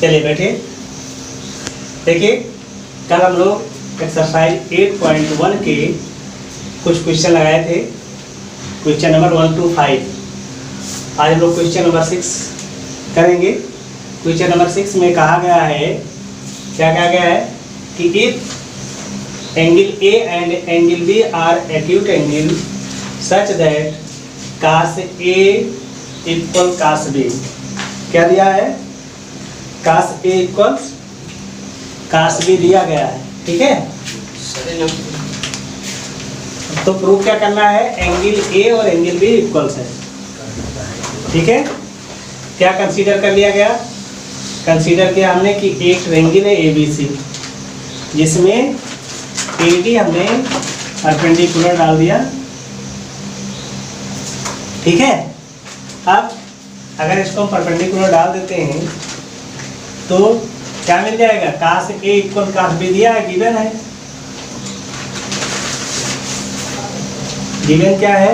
चलिए बैठे। देखिए कल हम लोग एक्सरसाइज 8.1 के कुछ क्वेश्चन लगाए थे, क्वेश्चन नंबर 1 to 5। आज हम लोग क्वेश्चन नंबर 6 करेंगे। क्वेश्चन नंबर 6 में कहा गया है, क्या कहा गया है कि if angle A and angle B are acute angle such that cos A equal cos B। क्या दिया है? cos A equal cos B दिया गया है, ठीक है। तो प्रूफ क्या करना है? एंगल A और एंगल B इक्वल्स है, ठीक है। क्या कंसीडर कर लिया गया? कंसीडर किया हमने कि एक ट्रायंगल है ABC जिसमें AD हमने परपेंडिकुलर डाल दिया, ठीक है। अब अगर इसको हम परपेंडिकुलर डाल देते हैं तो क्या मिल जाएगा? cos A equal cos B दिया है, गिवन है। गिवन क्या है?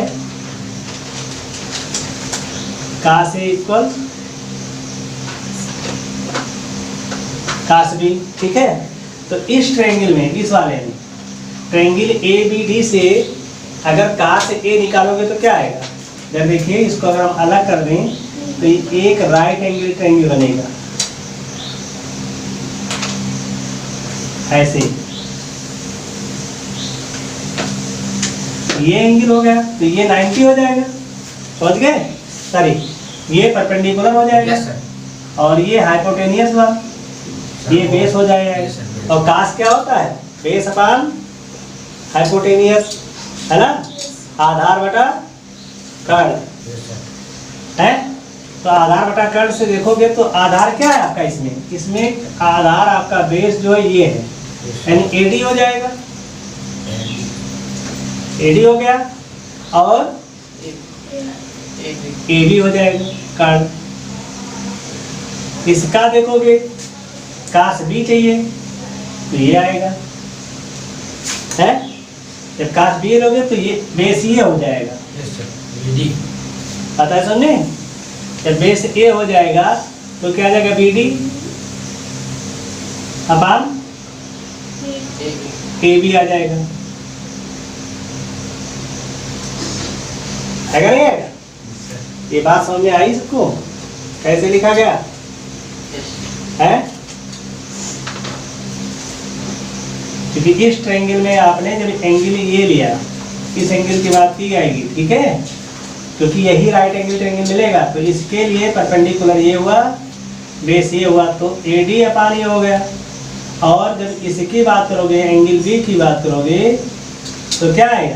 cos A equal cos B, ठीक है। तो इस ट्रायंगल में, इस वाले में ट्रायंगल ABD से अगर cos A निकालोगे तो क्या आएगा? जब देखिए इसको अगर हम अलग कर दें तो एक राइट एंगल ट्रायंगल बनेगा ऐसे। ये एंगल हो गया तो ये 90 हो जाएगा, समझ गए? सॉरी, ये परपेंडिकुलर हो जाएगा और ये हाइपोटेनियस हुआ, ये बेस हो जाएगा। और कास क्या होता है? बेस अपान हाइपोटेनियस, है ना। आधार बटा कर्ण है। तो आधार बटा कर्ण से देखोगे तो आधार क्या है आपका? इसमें आधार आपका बेस जो है ये है, यानी AD हो जाएगा। AD हो गया और AB हो जाएगा कर्ण। इसका देखोगे cos B चाहिए तो ये आएगा, है। जब cos B लोगे तो ये बेस ये हो जाएगा, पता है सुनने। जब बेस A हो जाएगा तो क्या आ जाएगा? BD अपान AB आ जाएगा, है नहीं आएगा? ये बात समझ में आई सबको? कैसे लिखा गया है? क्योंकि इस ट्रायंगल में आपने जब एंगल ये लिया, इस एंगल की बात की जाएगी, ठीक है। क्योंकि यही राइट एंगल ट्रायंगल मिलेगा तो इसके लिए परपेंडिकुलर ये हुआ, बेस ये हुआ, तो AD अपान ये हो गया। और जब इसकी बात करोगे, एंगल B की बात करोगे तो क्या आएगा?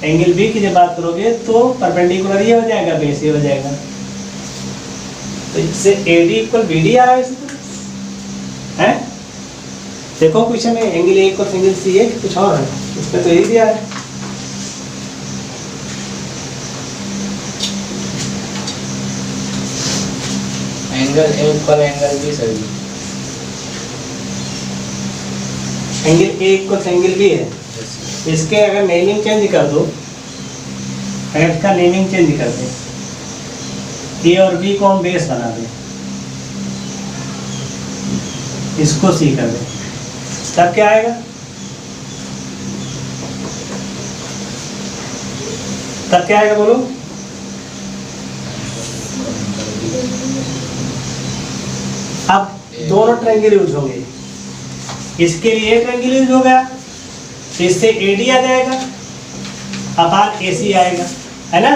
एंगल B की जब बात करोगे तो परपेंडिकुलर ये हो जाएगा, बेस ये हो जाएगा। तो इससे AD इक्वल BD आ रहा है इसमें, है। देखो क्वेश्चन में angle A equal angle C है कि कुछ और है? इसमें तो यही दिया है। Angle A equal angle B sir ji. Angle A equal angle B है। इसके अगर नेमिंग चेंज कर दो, अगर इसका नेमिंग चेंज कर दें, A और B को हम बेस बना दें, इसको C कर दें, तब क्या आएगा? तब क्या आएगा बोलो? अब दोनों ट्रायंगल यूज होंगे। इसके लिए ट्रायंगल यूज हो गया तो इससे AD आ जाएगा अपान AC आएगा, है ना।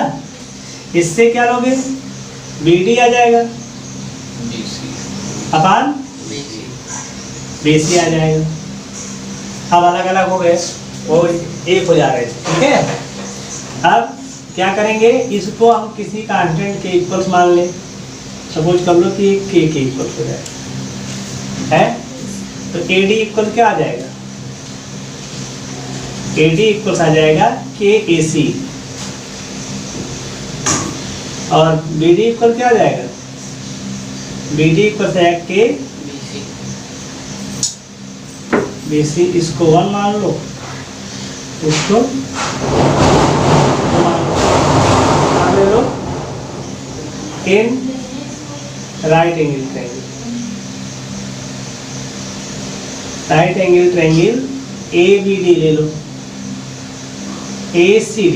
इससे क्या लोगे? BD आ जाएगा अपान BC आ जाएगा। अब अलग अलग हो गए, वो एक हो जा रहे थे, ठीक है। अब क्या करेंगे? इसको हम किसी कांस्टेंट के इक्वल्स मान लें। सपोज कर लो कि K के इक्वल्स हो जाए, है। तो AD इक्वल क्या आ जाएगा? AD इक्वल्स आ जाएगा KAC और BD इक्वल क्या आ जाएगा? BD इक्वल जाएगा KBC। इसको 1 मान लो, इसको मान लो in right angle triangle, right angle triangle A B D ले लो, ए सी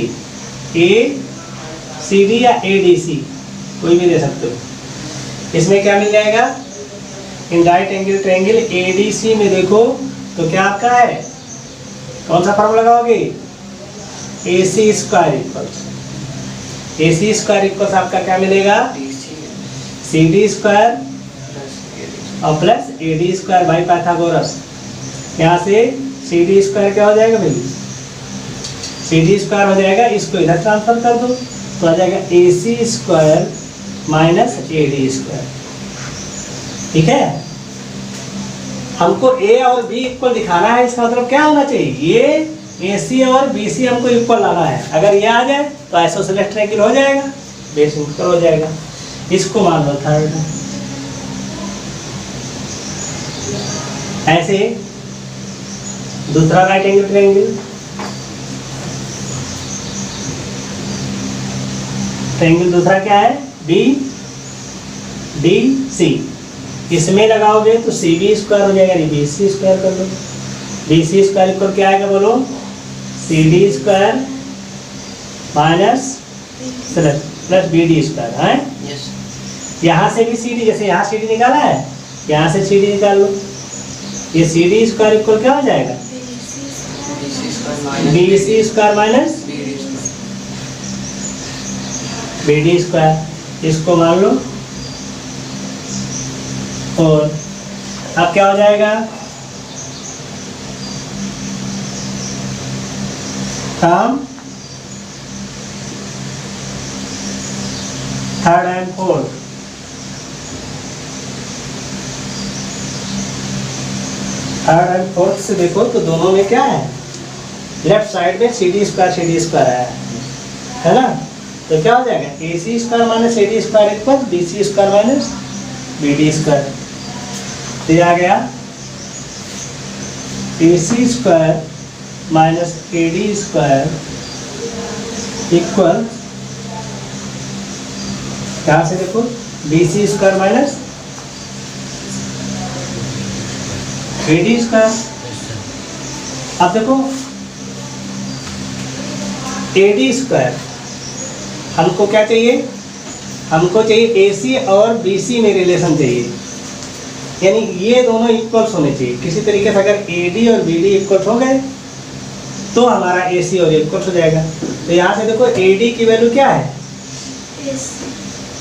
डी या ए डी सी कोई भी दे सकते हो। इसमें क्या मिल जाएगा, in right angle triangle A D C में देखो तो क्या आपका है, कौन सा फॉर्मूला लगाओगे, ए सी स्क्वायर इक्वल्स आपका क्या मिलेगा, सी डी स्क्वायर और plus A D square by Pythagoras. यहाँ से सी डी स्क्वायर क्या हो जाएगा भाई, सी डी स्क्वायर हो जाएगा, इसको इधर ट्रांसफर कर दो तो आ जाएगा A C square minus A D square. ठीक है, हमको ए और बी इक्वल दिखाना है, इसका मतलब क्या होना चाहिए, ये ए सी और बी सी हमको इक्वल लाना है। अगर ये आ जाए तो आइसोसेलेस ट्रायंगल हो जाएगा, बेस इंटीग्रल हो जाएगा। इसको मान लो थर्ड। ऐसे दूसरा राइट एंगल ट्रायंगल, ट्रायंगल दूसरा क्या है, बी डी सी, इसमें लगाओगे तो सी बी स्क्वायर हो जाएगा, बी सी स्क्वायर कर लो, बी सी स्क्वायर इक्वल क्या आएगा बोलो, C D square minus plus B D square है। यहाँ से भी सी डी, जैसे यहाँ सी डी निकाला है, यहाँ से सी डी निकाल लो, ये सी डी स्क्वायर इक्वल क्या हो जाएगा, B C square minus B D square. इसको मान लो, और अब क्या हो जाएगा, from third and fourth, third and fourth से देखो तो दोनों में क्या है, लेफ्ट साइड में सी डी स्क्वायर है ना, तो क्या हो जाएगा, A C square minus A D square equal B C square minus B D square. तो ये आ गया A C square minus A D square equal, यहाँ से देखो B C square minus A D square. अब देखो ए डी स्क्वायर हमको क्या चाहिए, हमको चाहिए ए सी और बी सी में रिलेशन चाहिए, यानी ये दोनों इक्वल्स होने चाहिए किसी तरीके से। अगर ए डी और बी डी इक्वल्स हो गए तो हमारा ए सी और इक्वल्स हो जाएगा। तो यहाँ से देखो ए डी की वैल्यू क्या है,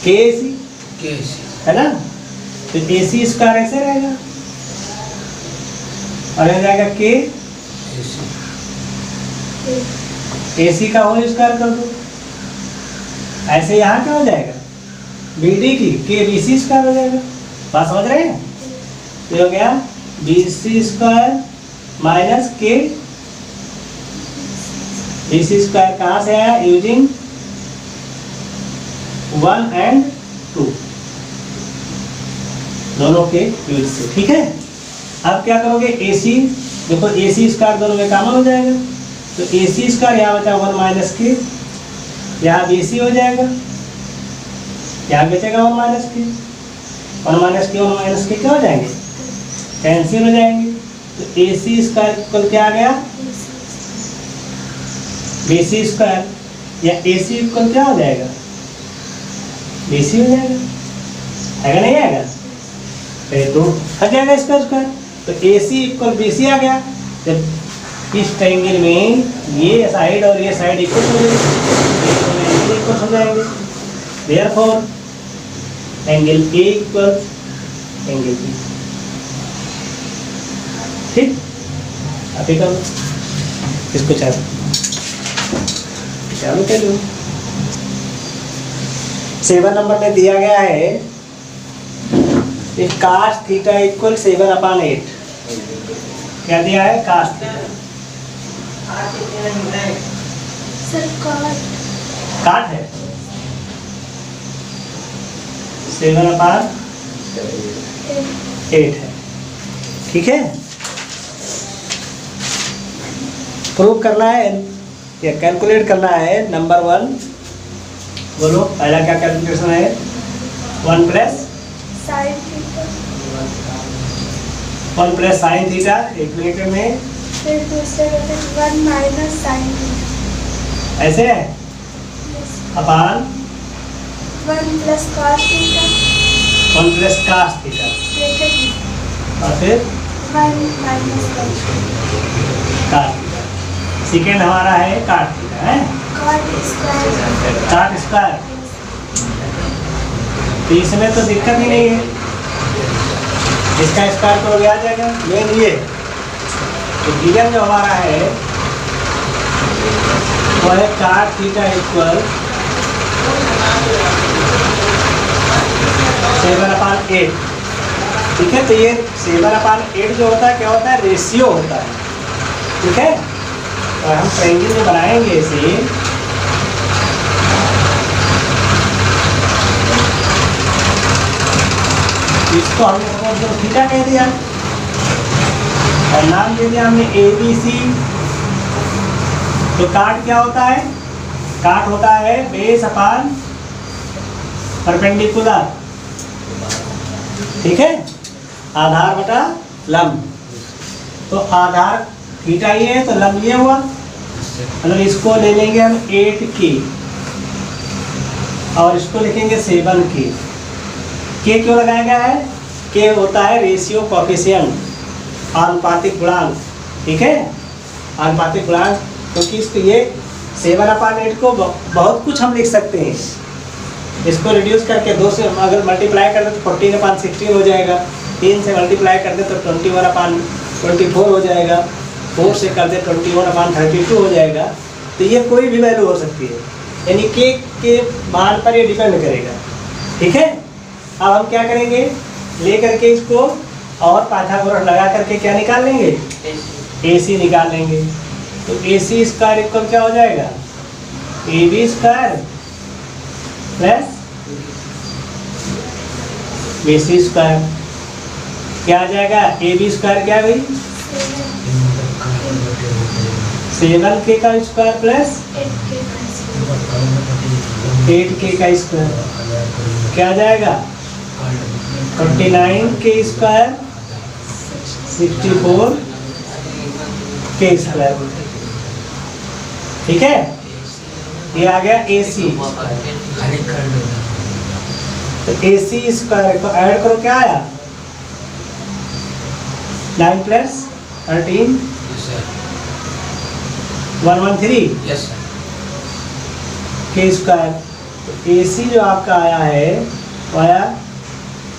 के ए सी है ना, तो ए सी स्क्वायर ऐसे रहेगा और हो जाएगा के ए सी का होल स्क्वायर कर दो, ऐसे यहाँ क्या हो जाएगा, बी डी की के बी सी स्क्वायर हो जाएगा। बात समझ रहे हैं, तो हो गया बी सी स्क्वायर माइनस के बी सी स्क्वायर कहाँ से आया, यूजिंग 1 and 2 दोनों के यूज से। ठीक है, अब क्या करोगे, ए सी देखो ए सी स्क्वायर दोनों में कॉमन हो जाएगा, तो ए सी स्क्वायर यहाँ बचा 1 माइनस के, यहाँ बी सी हो जाएगा, यहाँ बचेगा 1 माइनस के, 1 माइनस के क्या हो जाएंगे, कैंसिल हो जाएंगे। तो ए सी स्क्वायर इक्वल क्या आ गया, बी सी स्क्वायर या ए सी इक्वल क्या हो जाएगा, बी सी हो जाएगा, आएगा नहीं आएगा, तो हट जाएगा इसका स्क्वायर। तो ए सी इक्वल बी सी आ गया। जब इस ट्रायंगल में ये साइड और ये साइड इक्वल हो जाएंगे, इक्वल हो जाएंगे, therefore angle A equal angle B. ठीक, आप कर लो इसको, चालू कर लो। 7 नंबर में दिया गया है cos थीटा इक्वल 7/8। क्या दिया है, cos थीटा, काट है 7/8 है। ठीक है, प्रूव करना है या कैलकुलेट करना है। नंबर 1 बोलो, पहला क्या कैलकुलेशन है, 1 प्लस 1 प्लस साइन थीटा, एक ब्रैकेट में फिर दूसरे ब्रैकेट 1 माइनस साइन थीटा, ऐसे है upon 1 plus cos theta 1 plus cos theta, bracket में, और फिर 1 minus cos cot theta. Second हमारा है काट थीटा है, कॉट स्क्वायर, काट स्क्वायर। तो इसमें तो दिक्कत ही नहीं है, इसका स्क्वायर तो आ जाएगा। मेन ये तो गिवन जो हमारा है वो है काट थीटा इक्वल 7/8। ठीक है, तो ये 7/8 जो होता है क्या होता है, रेशियो होता है। ठीक है, और हम ट्रायंगल में बनाएंगे इसे, इसको हमने जो थीटा कह दिया और नाम दे दिया हमने ABC। तो काट क्या होता है, काट होता है बेस अपान परपेंडिकुलर। ठीक है, आधार बटा लंब। तो आधार थीटा ये है तो लंब ये हुआ, मतलब इसको ले लेंगे हम 8K और इसको लिखेंगे 7K। के क्यों लगाया गया है, के होता है रेशियो कोफिशिएंट, आनुपातिक गुणांक। ठीक है, आनुपातिक गुणांक, क्योंकि इसको ये 7/8 को बहुत कुछ हम लिख सकते हैं। इसको रिड्यूस करके 2 से अगर मल्टीप्लाई कर दे तो 14/16 हो जाएगा, 3 से मल्टीप्लाई कर दे तो 21/24 हो जाएगा, 4 से कर दे 21/32 हो जाएगा। तो ये कोई भी वैल्यू हो सकती है, यानी के मान पर ये डिपेंड करेगा। ठीक है, अब हम क्या करेंगे, ले करके इसको और पाइथागोरस लगा करके क्या निकाल लेंगे, AC निकाल लेंगे। तो AC स्क्वायर इक्वल क्या हो जाएगा, AB square plus BC square. क्या आ जाएगा, AB स्क्वायर क्या है भाई, 7K का स्क्वायर प्लस 8K का स्क्वायर। क्या आ जाएगा, 29K स्क्वायर 64K स्क्वायर। ठीक है, ये आ गया AC। तो AC स्क्वायर को ऐड करो, क्या आया 9 प्लस 13 113 K स्क्वायर। तो AC जो आपका आया है वो आया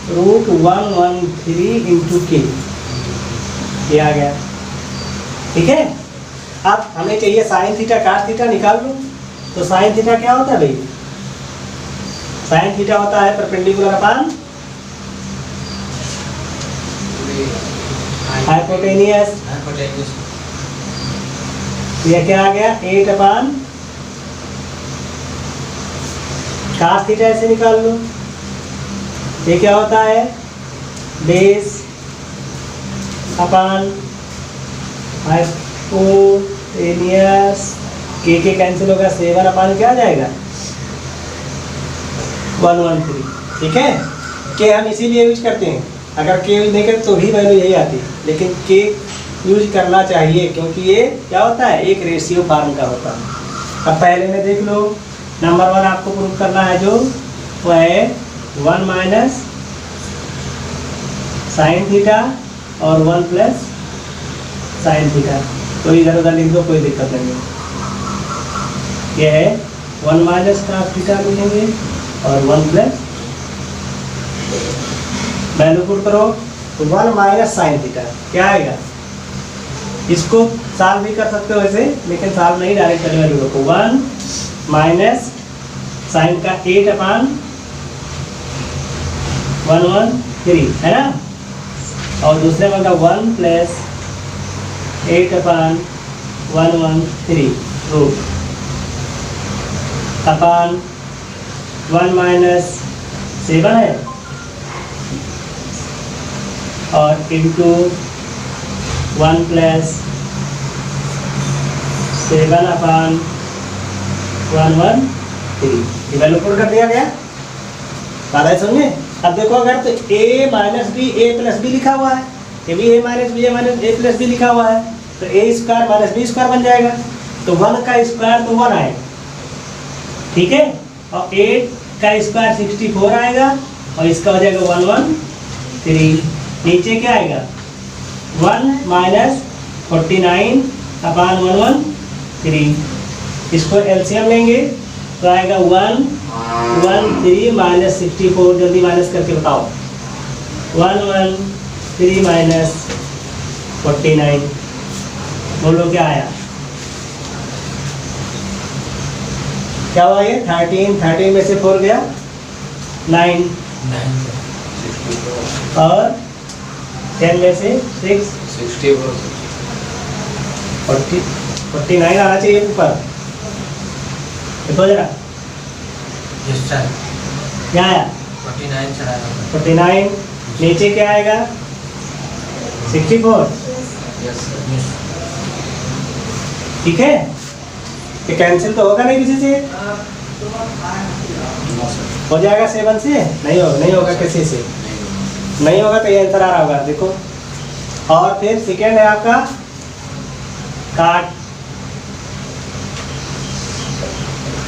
√113 इंटू K, ये आ गया। ठीक है, अब हमें चाहिए साइन थीटा काट थीटा निकाल लो। तो साइन थीटा क्या होता है भाई, साइन थीटा होता है परपेंडिकुलर अपान हाइपोटेनियस। ये क्या आ गया 8/, काट थीटा ऐसे निकाल लो। ये क्या होता है, बेस अपान हाइपोटेनियस। के कैंसिल होगा, 7/, क्या आ जाएगा 113। ठीक है, के हम इसीलिए यूज करते हैं, अगर के यूज नहीं करते तो भी वैल्यू यही आती, लेकिन के यूज करना चाहिए क्योंकि ये क्या होता है, एक रेशियो फॉर्म का होता है। अब पहले में देख लो, नंबर 1 आपको प्रूव करना है जो वो है 1 माइनस साइन थीटा और 1 प्लस साइन थीटा। तो इधर उधर लिख दो, कोई दिक्कत नहीं है। ये है 1 माइनस कास थीटा लिखेंगे और 1 प्लस, वैल्यू पुट करो तो 1 माइनस साइन थीटा क्या आएगा। इसको सॉल्व भी कर सकते हो वैसे, लेकिन सॉल्व नहीं, डायरेक्ट करने वाले को 1 माइनस साइन का 8/113 है ना, और दूसरे में का 1 प्लस 8/113 रूट अपान 1 माइनस 7 है और इंटू 1 प्लस 7/113। ये वैल्यू पुट कर दिया गया, बात है समझे। अब देखो, अगर तो a minus B a plus B लिखा हुआ है ये भी A minus B A plus B लिखा हुआ है, तो A square minus B square बन जाएगा। तो 1 का स्क्वायर तो 1 आएगा, ठीक है, और 8 का स्क्वायर 64 आएगा, और इसका हो जाएगा 113। नीचे क्या आएगा 1 माइनस 49 अपान 113। इसको एलसीएम लेंगे तो आएगा 113 माइनस 64। जल्दी माइनस करके बताओ। 113 माइनस 49, बोलो क्या आया, क्या हुआ ये 13 में से 4 गया 9, और 10 में से 6 49 आना चाहिए ऊपर, देखो जरा क्या आया 49। नीचे क्या आएगा 64, ठीक है। ये कैंसिल तो होगा नहीं किसी से, हो जाएगा 7 से, नहीं होगा किसी से, नहीं होगा तो ये आंसर आ रहा होगा, देखो। और फिर सेकेंड है आपका काट,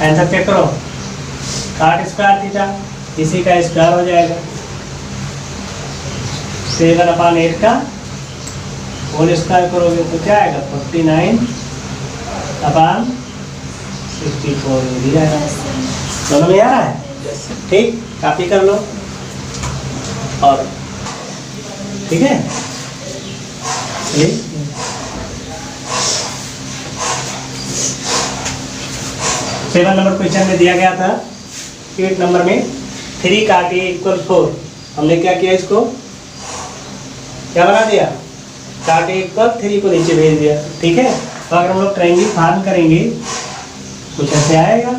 आंसर चेक करो, काट स्क्वायर थीटा, इसी का स्क्वायर हो जाएगा 7/8 का होल स्क्वायर करोगे तो क्या आएगा 49/64 दिया है। दोनों में आ रहा है, ठीक, कॉपी कर लो और ठीक है। चलिए 7 नंबर क्वेश्चन में दिया गया था 8 नंबर में 3 काट ए = 4। हमने क्या किया, इसको क्या बना दिया, काट ए = 3 को नीचे भेज दिया, ठीक है। तो अगर हम लोग ट्रायंगल फॉर्म करेंगे कुछ ऐसे आएगा,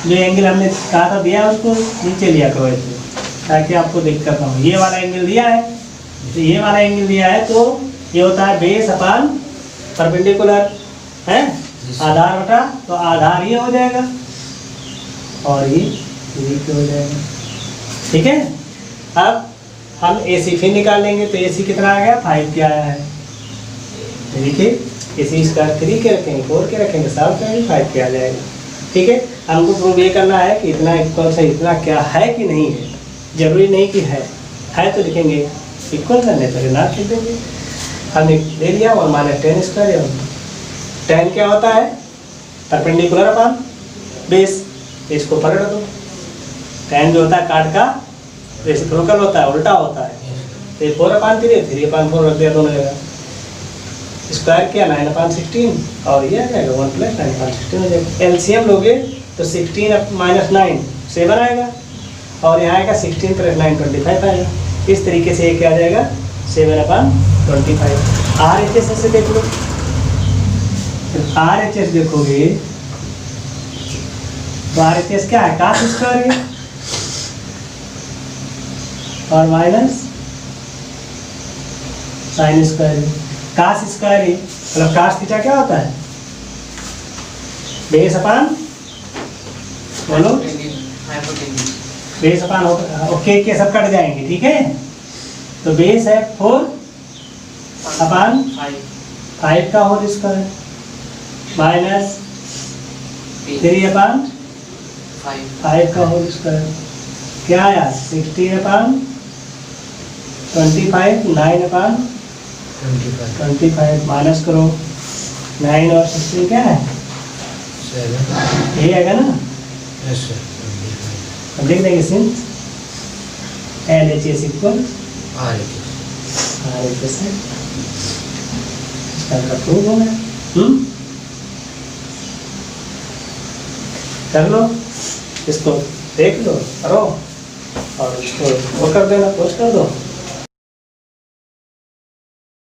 जो एंगल हमने कहा था दिया उसको नीचे लिया करो ऐसे, ताकि आपको दिक्कत ना हो। ये वाला एंगल दिया है, तो ये वाला एंगल दिया है, तो ये होता है बेस अपान परपेंडिकुलर है, आधार बटा, तो आधार ये हो जाएगा और ये हो जाएगा, ठीक है। अब हम AC फिर निकाल लेंगे, तो AC कितना आ गया 5 के आया है, देखिए AC स्क्वायर 3 के रखेंगे, 4 के रखेंगे, 7 के 5 के आ जाएगा, ठीक है। हमको प्रूव ये करना है कि इतना इक्वल से इतना क्या है कि नहीं है, जरूरी नहीं कि है तो लिखेंगे इक्वल करने पर ना लिख देंगे। हमने ले लिया 1 - 10 स्क्वायर, 10 क्या होता है परपेंडिकुलर अपान बेस, इसको पलट दो। 10 जो होता है काट का रेसिप्रोकल होता है, उल्टा होता है, तो 4/3 3/4 रख दिया दोनों जगह, स्क्वायर किया 9/16, और ये आ जाएगा 1 + 9/16 हो जाएगा। एलसीएम लोगे तो 16 - 9 7 आएगा, और यहाँ आएगा 16 + 9 25 आएगा। इस तरीके से ये क्या आ जाएगा 7/25। RHS से देख लो, RHS देखोगे तो RHS क्या है, cos स्क्वायर है और माइनस साइन स्क्वायर है। cos स्क्वायर है मतलब cos थीटा क्या होता है, बेस अपान, बोलो बेस अपान, ओके के सब कट जाएंगे, ठीक है। तो बेस है 4/5 का होल स्क्वायर माइनस 3/5 का होल स्क्वायर, क्या आया 16/25, 9/25 माइनस करो, 9 और 16 क्या है 7, ये आएगा ना। अब लिख देंगे सिंस LHS = RHS है, इसका प्रूव हो गया। कर लो, इसको देख लो, करो, और इसको वो कर देना, पोस्ट कर दो।